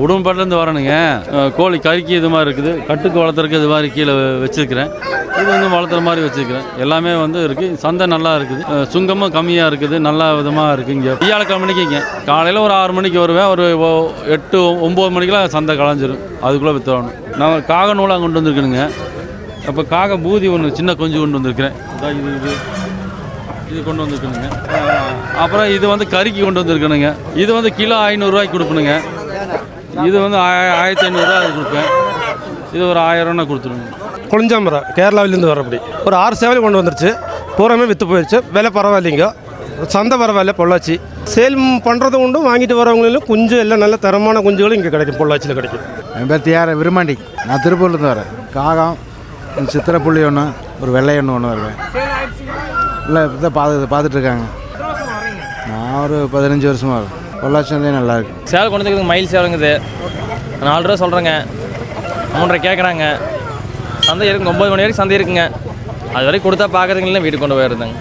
உடம்புலேருந்து வரணுங்க. கோழி கறிக்கு இது மாதிரி இருக்குது, கட்டுக்கு வளர்த்துறதுக்கு இது மாதிரி கீழே வச்சுருக்கிறேன். இது வந்து வளர்த்துற மாதிரி வச்சுருக்கிறேன். எல்லாமே வந்து இருக்குது. சந்தை நல்லா இருக்குது, சுங்கமும் கம்மியாக இருக்குது, நல்ல விதமாக இருக்குது. இங்கே வியாழக்கிழமை மணிக்குங்க காலையில் ஒரு 6 மணிக்கு வருவேன். ஒரு 8 9 மணிக்கெலாம் சந்தை களைஞ்சிரும். அதுக்குள்ளே விற்றுவாங்க. நான் காக நூலாக கொண்டு வந்திருக்கணுங்க. அப்போ காக பூதி ஒன்று சின்ன கொஞ்சம் கொண்டு வந்திருக்கிறேன். இது கொண்டு வந்துருக்கணுங்க. அப்புறம் இது வந்து கறிக்கு கொண்டு வந்திருக்கணுங்க. இது வந்து கிலோ 500 ரூபாய்க்கு கொடுப்பணுங்க. இது வந்து 1500 ரூபா கொடுப்பேன். இது ஒரு 1000 ரூபா கொடுத்துருங்க. குளிஞ்சாம்பரம் கேரளாவிலேருந்து வரப்படி ஒரு 6 சேவல் கொண்டு வந்துருச்சு. பூராமே விற்று போயிடுச்சு. விலை பரவாயில்லைங்க, சந்தை பரவாயில்ல. பொள்ளாச்சி சேல் பண்ணுறதும் உண்டு, வாங்கிட்டு வரவங்களும் குஞ்சு எல்லாம் நல்ல தரமான குஞ்சுகளும் இங்கே கிடைக்கும், பொள்ளாச்சியில் கிடைக்கும். என் பேர் தியார விருமாண்டி. நான் திருப்பூர்லேருந்து வரேன். காகம், சித்திரப்புள்ளி ஒன்று, ஒரு வெள்ளை ஒன்று வருவேன். இல்லை இப்போ பார்த்துட்ருக்காங்க. நான் ஒரு 15 வருஷமாக இருக்கும். பொள்ளாச்சி வந்து நல்லாயிருக்கு. சேவல் கொண்டு வந்துருக்குது, மயில் சேவலுங்குது. 4 ரூபா சொல்கிறேங்க, 3.5 கேட்குறாங்க. சந்தை இருக்குங்க, 9 மணி வரைக்கும் சந்தை இருக்குங்க. அது வரைக்கும் கொடுத்தா பார்க்குறதுங்க, இல்லை வீட்டுக்கு கொண்டு போயிருந்தாங்க.